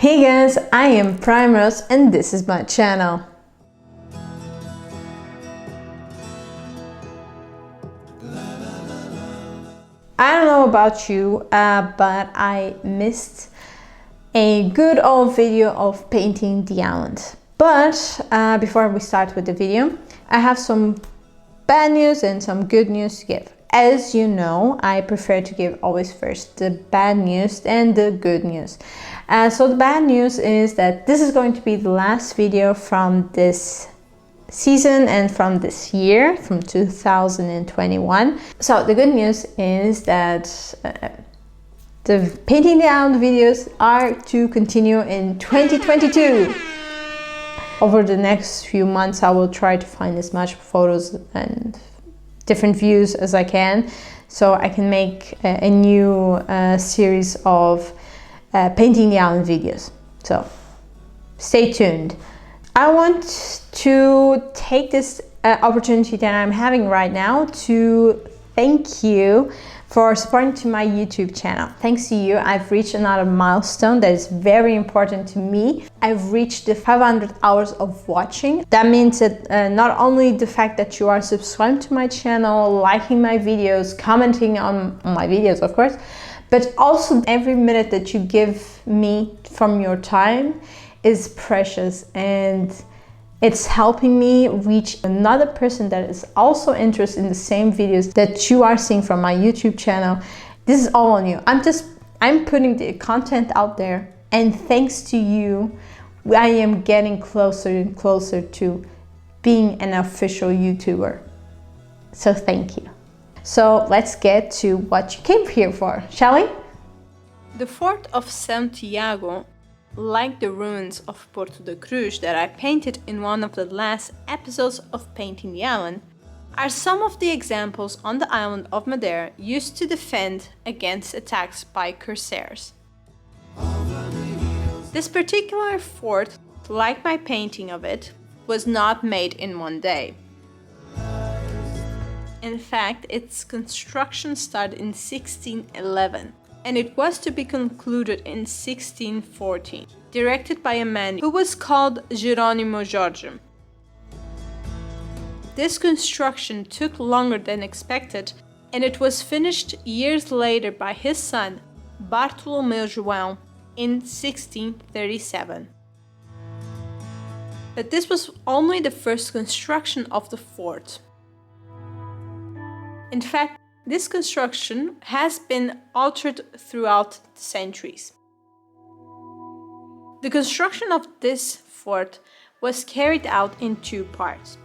Hey guys, I am PrimeRose and this is my channel. I don't know about you, but I missed a good old video of painting the island. But before we start with the video, I have some bad news and some good news to give. As you know, I prefer to give always first the bad news and the good news. So the bad news is that this is going to be the last video from this season and from this year, from 2021. So the good news is that the Painting the Island videos are to continue in 2022. Over the next few months, I will try to find as much photos and different views as I can, so I can make a new series of Painting the Island videos. So stay tuned. I want to take this opportunity that I'm having right now to thank you for supporting to my YouTube channel. Thanks to you, I've reached another milestone that is very important to me. I've reached the 500 hours of watching. That means that not only the fact that you are subscribed to my channel, liking my videos, commenting on my videos, of course, but also every minute that you give me from your time is precious, and it's helping me reach another person that is also interested in the same videos that you are seeing from my YouTube channel. This is all on you. I'm putting the content out there, and thanks to you, I am getting closer and closer to being an official YouTuber. So thank you. So let's get to what you came here for, shall we? The fort of Tiago, like the ruins of Porto da Cruz that I painted in one of the last episodes of Painting the Island, are some of the examples on the island of Madeira used to defend against attacks by corsairs. This particular fort, like my painting of it, was not made in one day. In fact, its construction started in 1611. And it was to be concluded in 1614, directed by a man who was called Jerônimo Jorge. This construction took longer than expected, and it was finished years later by his son, Bartolomeu João, in 1637. But this was only the first construction of the fort. In fact, this construction has been altered throughout the centuries. The construction of this fort was carried out in two parts.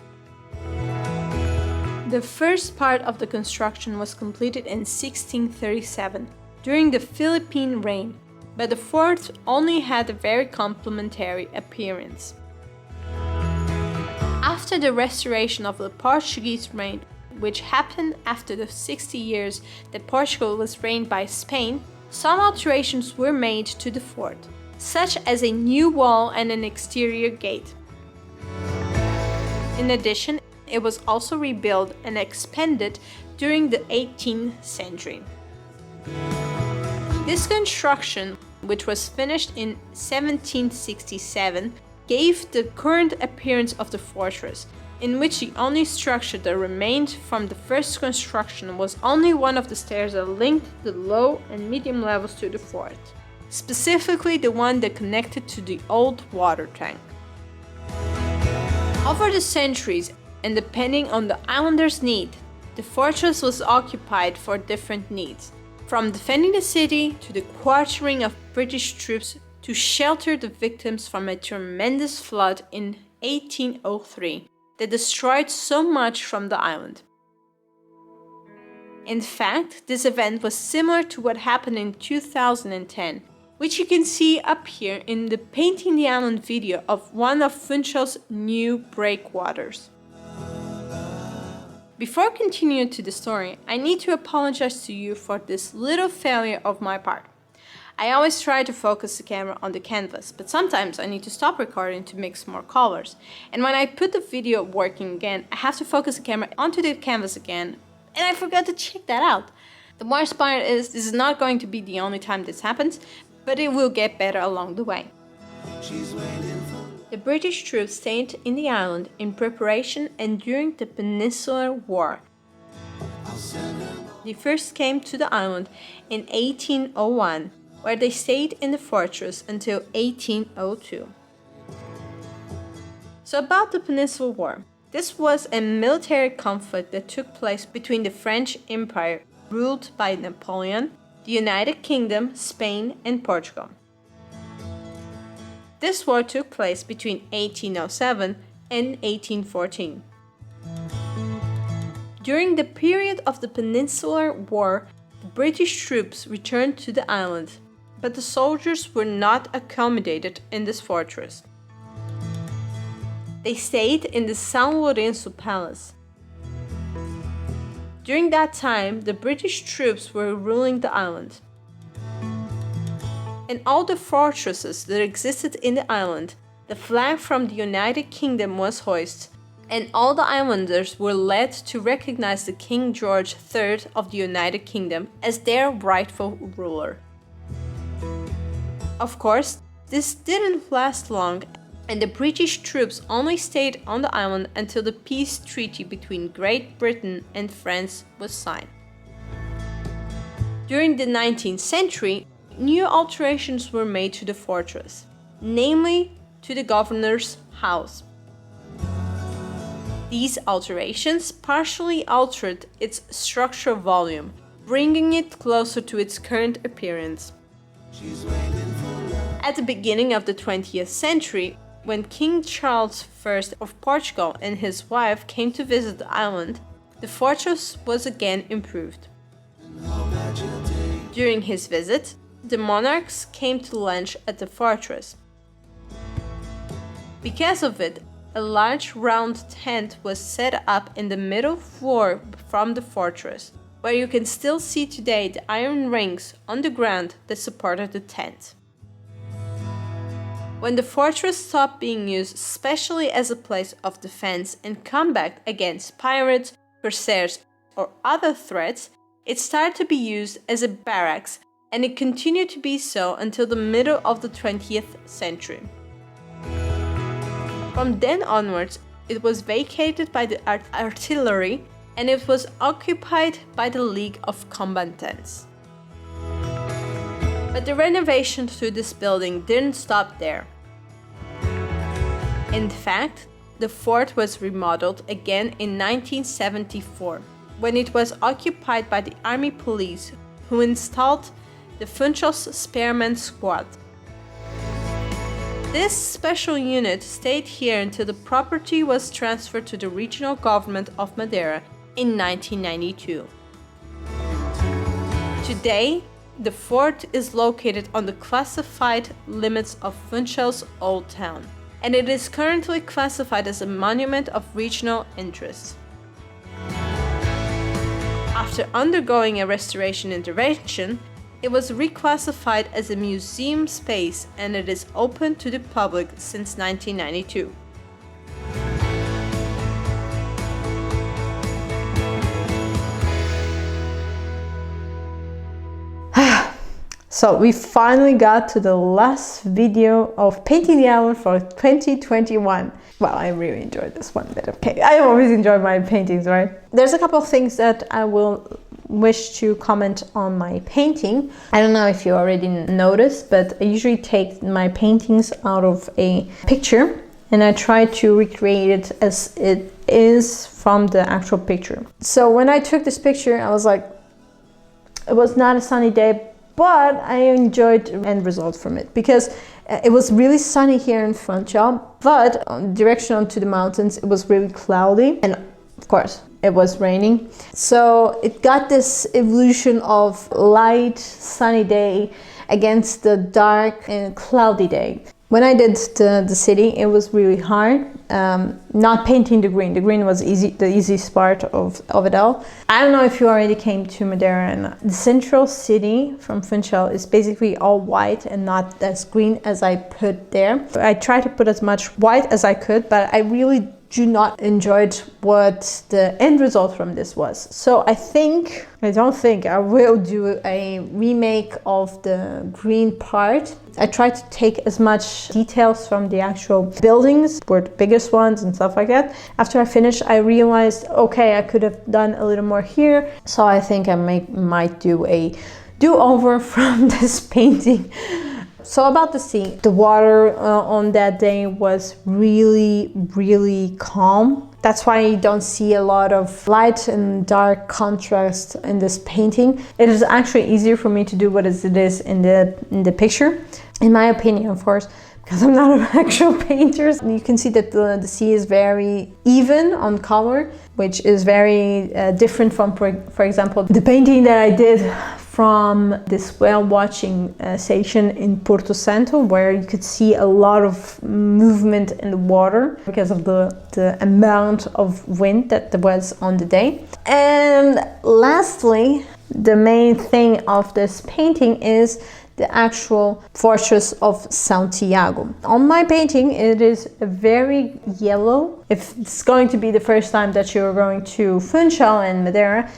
The first part of the construction was completed in 1637 during the Philippine reign, but the fort only had a very complimentary appearance. After the restoration of the Portuguese reign, which happened after the 60 years that Portugal was reigned by Spain, some alterations were made to the fort, such as a new wall and an exterior gate. In addition, it was also rebuilt and expanded during the 18th century. This construction, which was finished in 1767, gave the current appearance of the fortress, in which the only structure that remained from the first construction was only one of the stairs that linked the low and medium levels to the fort, specifically the one that connected to the old water tank. Over the centuries, and depending on the islanders' need, the fortress was occupied for different needs, from defending the city to the quartering of British troops to shelter the victims from a tremendous flood in 1803. That destroyed so much from the island. In fact, this event was similar to what happened in 2010, which you can see up here in the Painting the Island video of one of Funchal's new breakwaters. Before continuing to the story, I need to apologize to you for this little failure of my part. I always try to focus the camera on the canvas, but sometimes I need to stop recording to mix more colors. And when I put the video working again, I have to focus the camera onto the canvas again, and I forgot to check that out. The worst part is this is not going to be the only time this happens, but it will get better along the way. The British troops stayed in the island in preparation and during the Peninsular War. They first came to the island in 1801, where they stayed in the fortress until 1802. So about the Peninsular War. This was a military conflict that took place between the French Empire, ruled by Napoleon, the United Kingdom, Spain, and Portugal. This war took place between 1807 and 1814. During the period of the Peninsular War, the British troops returned to the island, but the soldiers were not accommodated in this fortress. They stayed in the São Lourenço Palace. During that time, the British troops were ruling the island. In all the fortresses that existed in the island, the flag from the United Kingdom was hoisted, and all the islanders were led to recognize the King George III of the United Kingdom as their rightful ruler. Of course, this didn't last long, and the British troops only stayed on the island until the peace treaty between Great Britain and France was signed. During the 19th century, new alterations were made to the fortress, namely to the governor's house. These alterations partially altered its structural volume, bringing it closer to its current appearance. At the beginning of the 20th century, when King Charles I of Portugal and his wife came to visit the island, the fortress was again improved. During his visit, the monarchs came to lunch at the fortress. Because of it, a large round tent was set up in the middle floor from the fortress, where you can still see today the iron rings on the ground that supported the tent. When the fortress stopped being used especially as a place of defense and combat against pirates, corsairs, or other threats, it started to be used as a barracks, and it continued to be so until the middle of the 20th century. From then onwards, it was vacated by the artillery, and it was occupied by the League of Combatants. But the renovations to this building didn't stop there. In fact, the fort was remodeled again in 1974, when it was occupied by the Army Police, who installed the Funchal Spearman Squad. This special unit stayed here until the property was transferred to the regional government of Madeira in 1992. Today, the fort is located on the classified limits of Funchal's Old Town, and it is currently classified as a monument of regional interest. After undergoing a restoration intervention, it was reclassified as a museum space, and it is open to the public since 1992. So we finally got to the last video of painting the island for 2021. Well, I really enjoyed this one bit. Okay, I always enjoy my paintings, right? There's a couple of things that I will wish to comment on my painting. I don't know if you already noticed, but I usually take my paintings out of a picture and I try to recreate it as it is from the actual picture. So when I took this picture, I was like, it was not a sunny day, but I enjoyed the end result from it because it was really sunny here in Funchal, but on direction onto the mountains, it was really cloudy, and of course, it was raining. So it got this evolution of light, sunny day against the dark and cloudy day. When I did the city, it was really hard. Not painting the green. The green was easy, the easiest part of it all. I don't know if you already came to Madeira, and the central city from Funchal is basically all white and not as green as I put there. I tried to put as much white as I could, but I really do not enjoy what the end result from this was. So I will do a remake of the green part. I tried to take as much details from the actual buildings, were the biggest ones and stuff like that. After I finished, I realized, okay, I could have done a little more here. So I think I might do a do-over from this painting. So about the sea, the water on that day was really, really calm. That's why you don't see a lot of light and dark contrast in this painting. It is actually easier for me to do what it is in the picture, in my opinion, of course, because I'm not an actual painter. You can see that the sea is very even on color, which is very different from, for example, the painting that I did from this whale watching station in Porto Santo, where you could see a lot of movement in the water because of the amount of wind that there was on the day. And lastly, the main thing of this painting is the actual fortress of Tiago. On my painting, it is very yellow. If it's going to be the first time that you're going to Funchal and Madeira,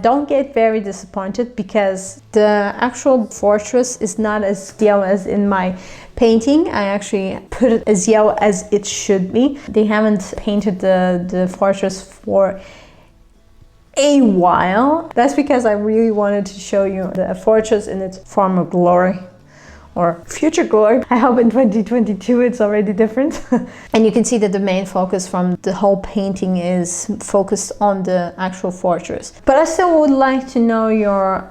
don't get very disappointed, because the actual fortress is not as yellow as in my painting. I actually put it as yellow as it should be. They haven't painted the fortress for a while. That's because I really wanted to show you the fortress in its former glory, or future glory. I hope in 2022 it's already different. And you can see that the main focus from the whole painting is focused on the actual fortress. But I still would like to know your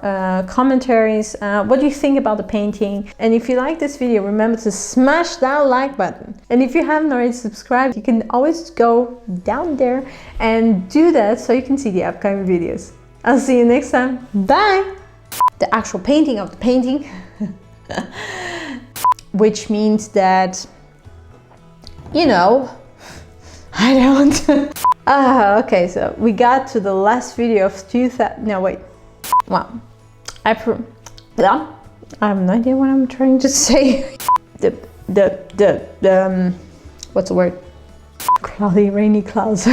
commentaries. What do you think about the painting? And if you like this video, remember to smash that like button. And if you haven't already subscribed, you can always go down there and do that so you can see the upcoming videos. I'll see you next time. Bye! The actual painting of the painting. Which means that, you know, I don't. Okay, so we got to the last video of 2000. No, wait. Wow. I have no idea what I'm trying to say. What's the word? Cloudy, rainy clouds.